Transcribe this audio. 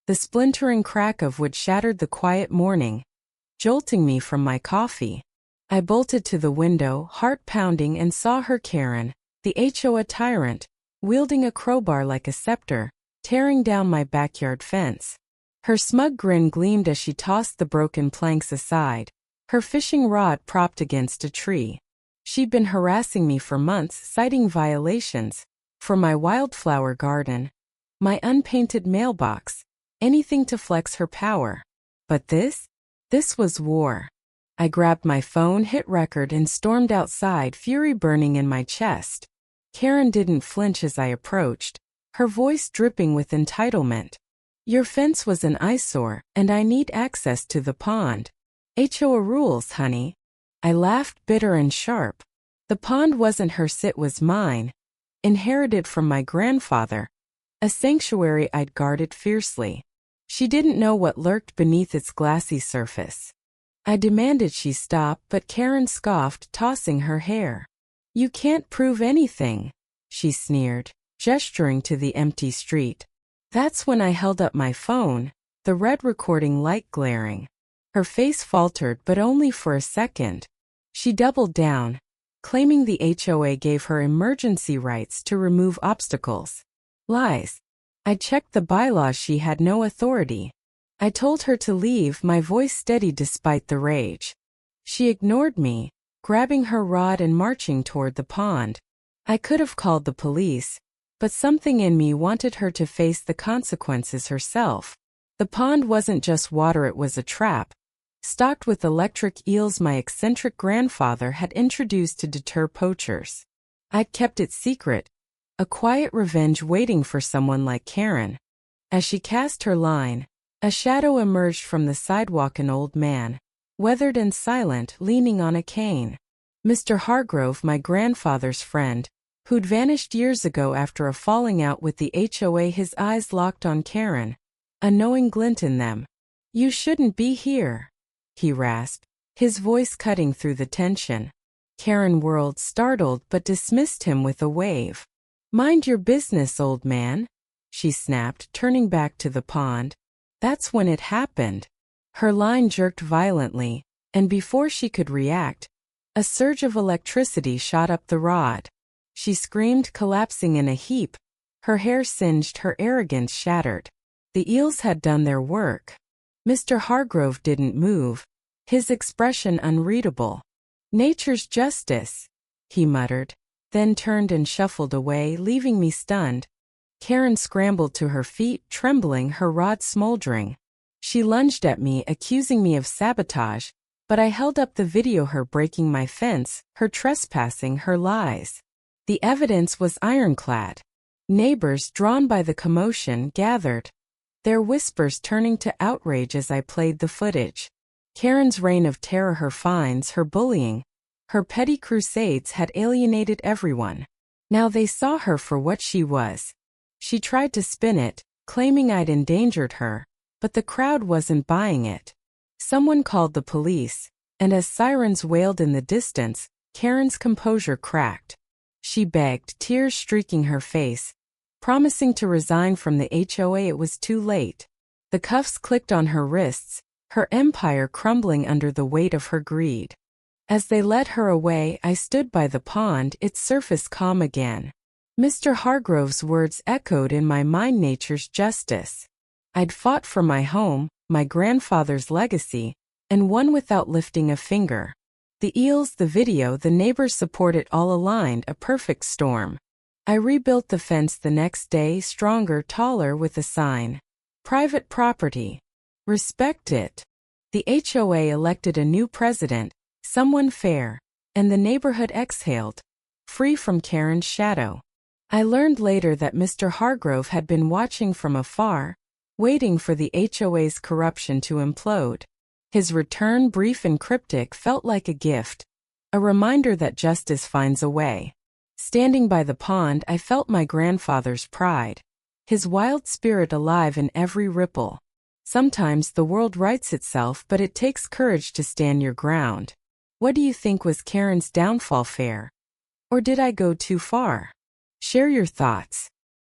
the splintering crack of wood shattered the quiet morning, jolting me from my coffee. I bolted to the window, heart pounding, and saw her, Karen, the HOA tyrant, wielding a crowbar like a scepter, tearing down my backyard fence. Her smug grin gleamed as she tossed the broken planks aside, her fishing rod propped against a tree. She'd been harassing me for months, citing violations for my wildflower garden, my unpainted mailbox, anything to flex her power. But this was war. I grabbed my phone, hit record, and stormed outside, fury burning in my chest. Karen didn't flinch as I approached, her voice dripping with entitlement. Your fence was an eyesore, and I need access to the pond. HOA rules, honey. I laughed, bitter and sharp. The pond wasn't hers, it was mine, inherited from my grandfather, a sanctuary I'd guarded fiercely. She didn't know what lurked beneath its glassy surface. I demanded she stop, but Karen scoffed, tossing her hair. You can't prove anything, she sneered, gesturing to the empty street. That's when I held up my phone, the red recording light glaring. Her face faltered, but only for a second. She doubled down, claiming the HOA gave her emergency rights to remove obstacles. Lies. I checked the bylaws, she had no authority. I told her to leave, my voice steady despite the rage. She ignored me, grabbing her rod and marching toward the pond. I could have called the police, but something in me wanted her to face the consequences herself. The pond wasn't just water, it was a trap, stocked with electric eels my eccentric grandfather had introduced to deter poachers. I'd kept it secret, a quiet revenge waiting for someone like Karen. As she cast her line, a shadow emerged from the sidewalk, an old man, weathered and silent, leaning on a cane. Mr. Hargrove, my grandfather's friend, who'd vanished years ago after a falling out with the HOA. His eyes locked on Karen, a knowing glint in them. You shouldn't be here, he rasped, his voice cutting through the tension. Karen whirled, startled, but dismissed him with a wave. Mind your business, old man, she snapped, turning back to the pond. That's when it happened. Her line jerked violently, and before she could react, a surge of electricity shot up the rod. She screamed, collapsing in a heap, her hair singed, her arrogance shattered. The eels had done their work. Mr. Hargrove didn't move, his expression unreadable. Nature's justice, he muttered, then turned and shuffled away, leaving me stunned. Karen scrambled to her feet, trembling, her rod smoldering. She lunged at me, accusing me of sabotage, but I held up the video, her breaking my fence, her trespassing, her lies. The evidence was ironclad. Neighbors, drawn by the commotion, gathered, their whispers turning to outrage as I played the footage. Karen's reign of terror, her fines, her bullying, her petty crusades had alienated everyone. Now they saw her for what she was. She tried to spin it, claiming I'd endangered her, but the crowd wasn't buying it. Someone called the police, and as sirens wailed in the distance, Karen's composure cracked. She begged, tears streaking her face, promising to resign from the HOA. It was too late. The cuffs clicked on her wrists, her empire crumbling under the weight of her greed. As they led her away, I stood by the pond, its surface calm again. Mr. Hargrove's words echoed in my mind, nature's justice. I'd fought for my home, my grandfather's legacy, and won without lifting a finger. The eels, the video, the neighbors' support, it all aligned, a perfect storm. I rebuilt the fence the next day, stronger, taller, with a sign. Private property. Respect it. The HOA elected a new president, someone fair, and the neighborhood exhaled, free from Karen's shadow. I learned later that Mr. Hargrove had been watching from afar, waiting for the HOA's corruption to implode. His return, brief and cryptic, felt like a gift, a reminder that justice finds a way. Standing by the pond, I felt my grandfather's pride, his wild spirit alive in every ripple. Sometimes the world rights itself, but it takes courage to stand your ground. What do you think was Karen's downfall, fair? Or did I go too far? Share your thoughts.